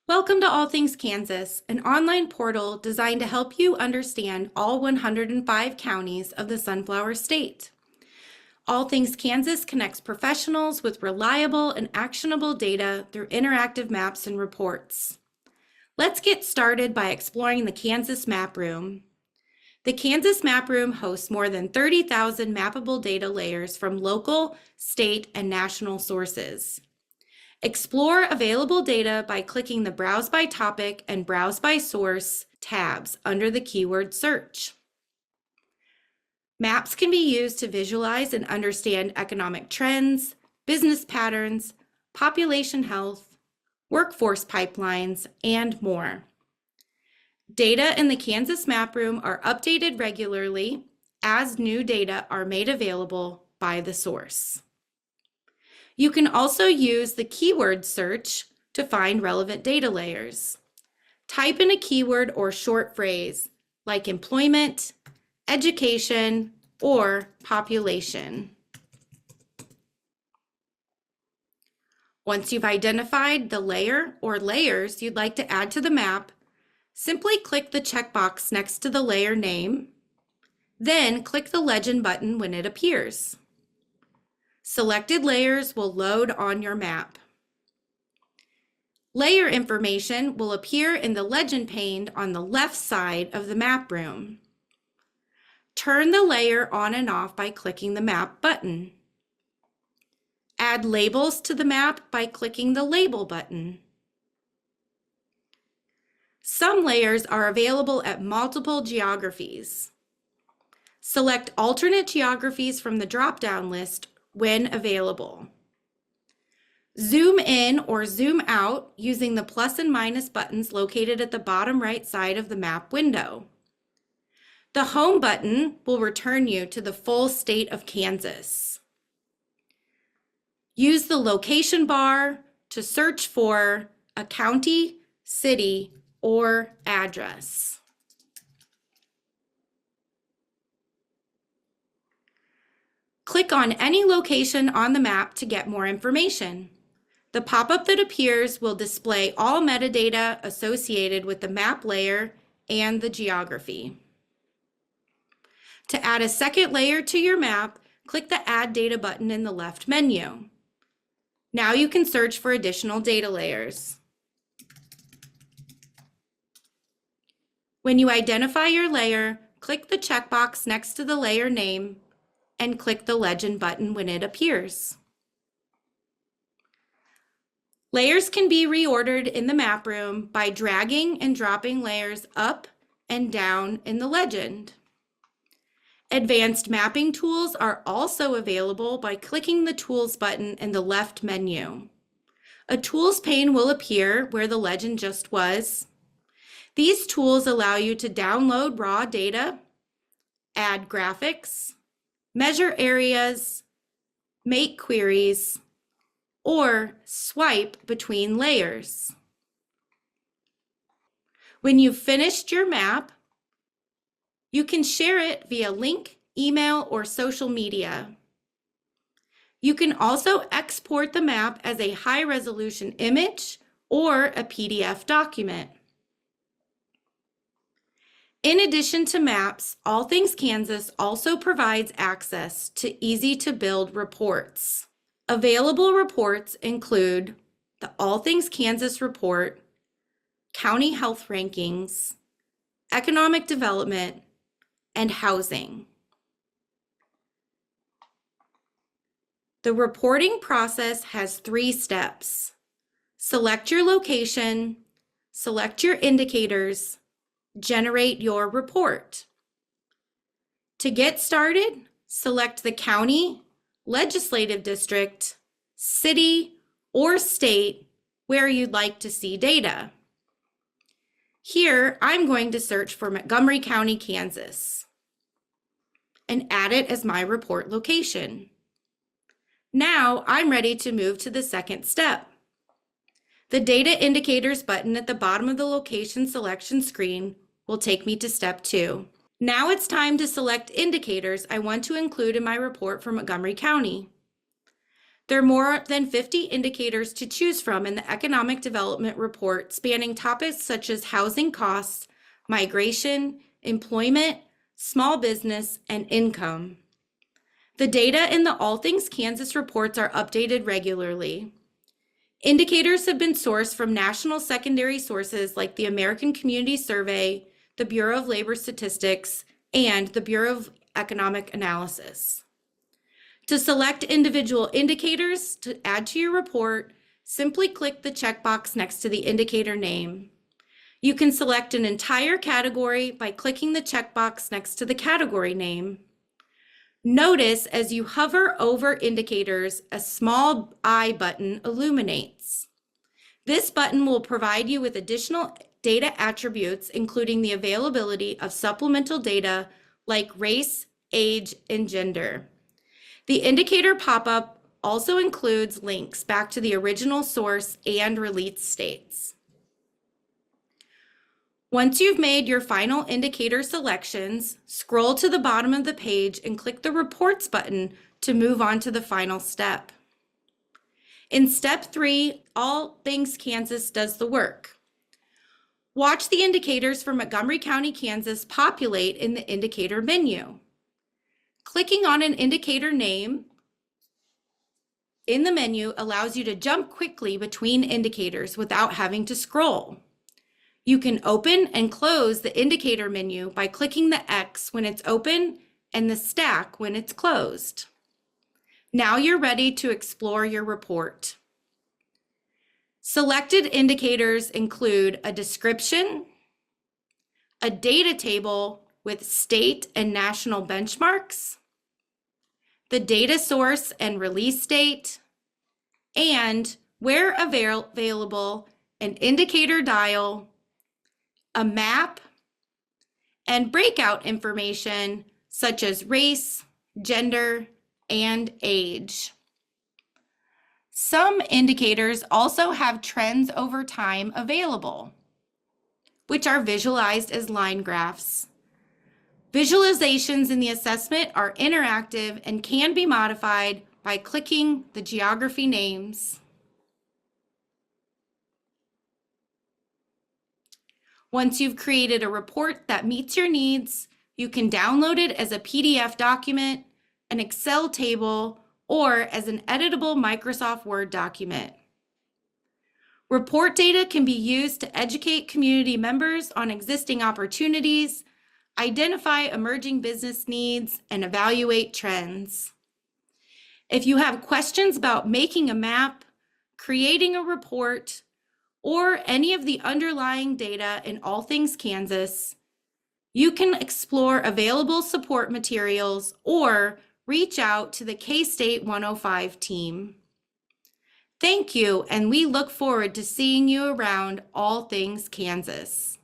Welcome to All Things Kansas, an online portal designed to help you understand all 105 counties of the Sunflower State. All Things Kansas connects professionals with reliable and actionable data through interactive maps and reports. Let's get started by exploring the Kansas Map Room. The Kansas Map Room hosts more than 30,000 mappable data layers from local, state, and national sources. Explore available data by clicking the Browse by Topic and Browse by Source tabs under the keyword search. Maps can be used to visualize and understand economic trends, business patterns, population health, workforce pipelines, and more. Data in the Kansas Map Room are updated regularly as new data are made available by the source. You can also use the keyword search to find relevant data layers. Type in a keyword or short phrase like employment, education, or population. Once you've identified the layer or layers you'd like to add to the map, simply click the checkbox next to the layer name, then click the legend button when it appears. Selected layers will load on your map. Layer information will appear in the legend pane on the left side of the map room. Turn the layer on and off by clicking the map button. Add labels to the map by clicking the label button. Some layers are available at multiple geographies. Select alternate geographies from the drop-down list when available. Zoom in or zoom out using the plus and minus buttons located at the bottom right side of the map window. The Home button will return you to the full state of Kansas. Use the location bar to search for a county, city, or address. Click on any location on the map to get more information. The pop-up that appears will display all metadata associated with the map layer and the geography. To add a second layer to your map, click the Add Data button in the left menu. Now you can search for additional data layers. When you identify your layer, click the checkbox next to the layer name and click the legend button when it appears. Layers can be reordered in the map room by dragging and dropping layers up and down in the legend. Advanced mapping tools are also available by clicking the Tools button in the left menu. A Tools pane will appear where the legend just was. These tools allow you to download raw data, add graphics, measure areas, make queries, or swipe between layers. When you've finished your map, you can share it via link, email, or social media. You can also export the map as a high-resolution image or a PDF document. In addition to maps, All Things Kansas also provides access to easy-to-build reports. Available reports include the All Things Kansas report, county health rankings, economic development, and housing. The reporting process has 3 steps. Select your location, select your indicators, generate your report. To get started, select the county, legislative district, city, or state where you'd like to see data. Here, I'm going to search for Montgomery County, Kansas, and add it as my report location. Now, I'm ready to move to the second step. The Data Indicators button at the bottom of the location selection screen will take me to step 2. Now it's time to select indicators I want to include in my report for Montgomery County. There are more than 50 indicators to choose from in the Economic Development Report, spanning topics such as housing costs, migration, employment, small business, and income. The data in the All Things Kansas reports are updated regularly. Indicators have been sourced from national secondary sources like the American Community Survey, the Bureau of Labor Statistics, and the Bureau of Economic Analysis. To select individual indicators to add to your report, simply click the checkbox next to the indicator name. You can select an entire category by clicking the checkbox next to the category name. Notice as you hover over indicators, a small I button illuminates. This button will provide you with additional data attributes, including the availability of supplemental data like race, age, and gender. The indicator pop-up also includes links back to the original source and release states. Once you've made your final indicator selections, scroll to the bottom of the page and click the Reports button to move on to the final step. In Step 3, All Things Kansas does the work. Watch the indicators for Montgomery County, Kansas populate in the indicator menu. Clicking on an indicator name in the menu allows you to jump quickly between indicators without having to scroll. You can open and close the indicator menu by clicking the X when it's open and the stack when it's closed. Now you're ready to explore your report. Selected indicators include a description, a data table with state and national benchmarks, the data source and release date, and where available, an indicator dial, a map, and breakout information such as race, gender, and age. Some indicators also have trends over time available, which are visualized as line graphs. Visualizations in the assessment are interactive and can be modified by clicking the geography names. Once you've created a report that meets your needs, you can download it as a PDF document, an Excel table, or as an editable Microsoft Word document. Report data can be used to educate community members on existing opportunities, identify emerging business needs, and evaluate trends. If you have questions about making a map, creating a report, or any of the underlying data in All Things Kansas, you can explore available support materials or reach out to the KState 105 team. Thank you, and we look forward to seeing you around All Things Kansas.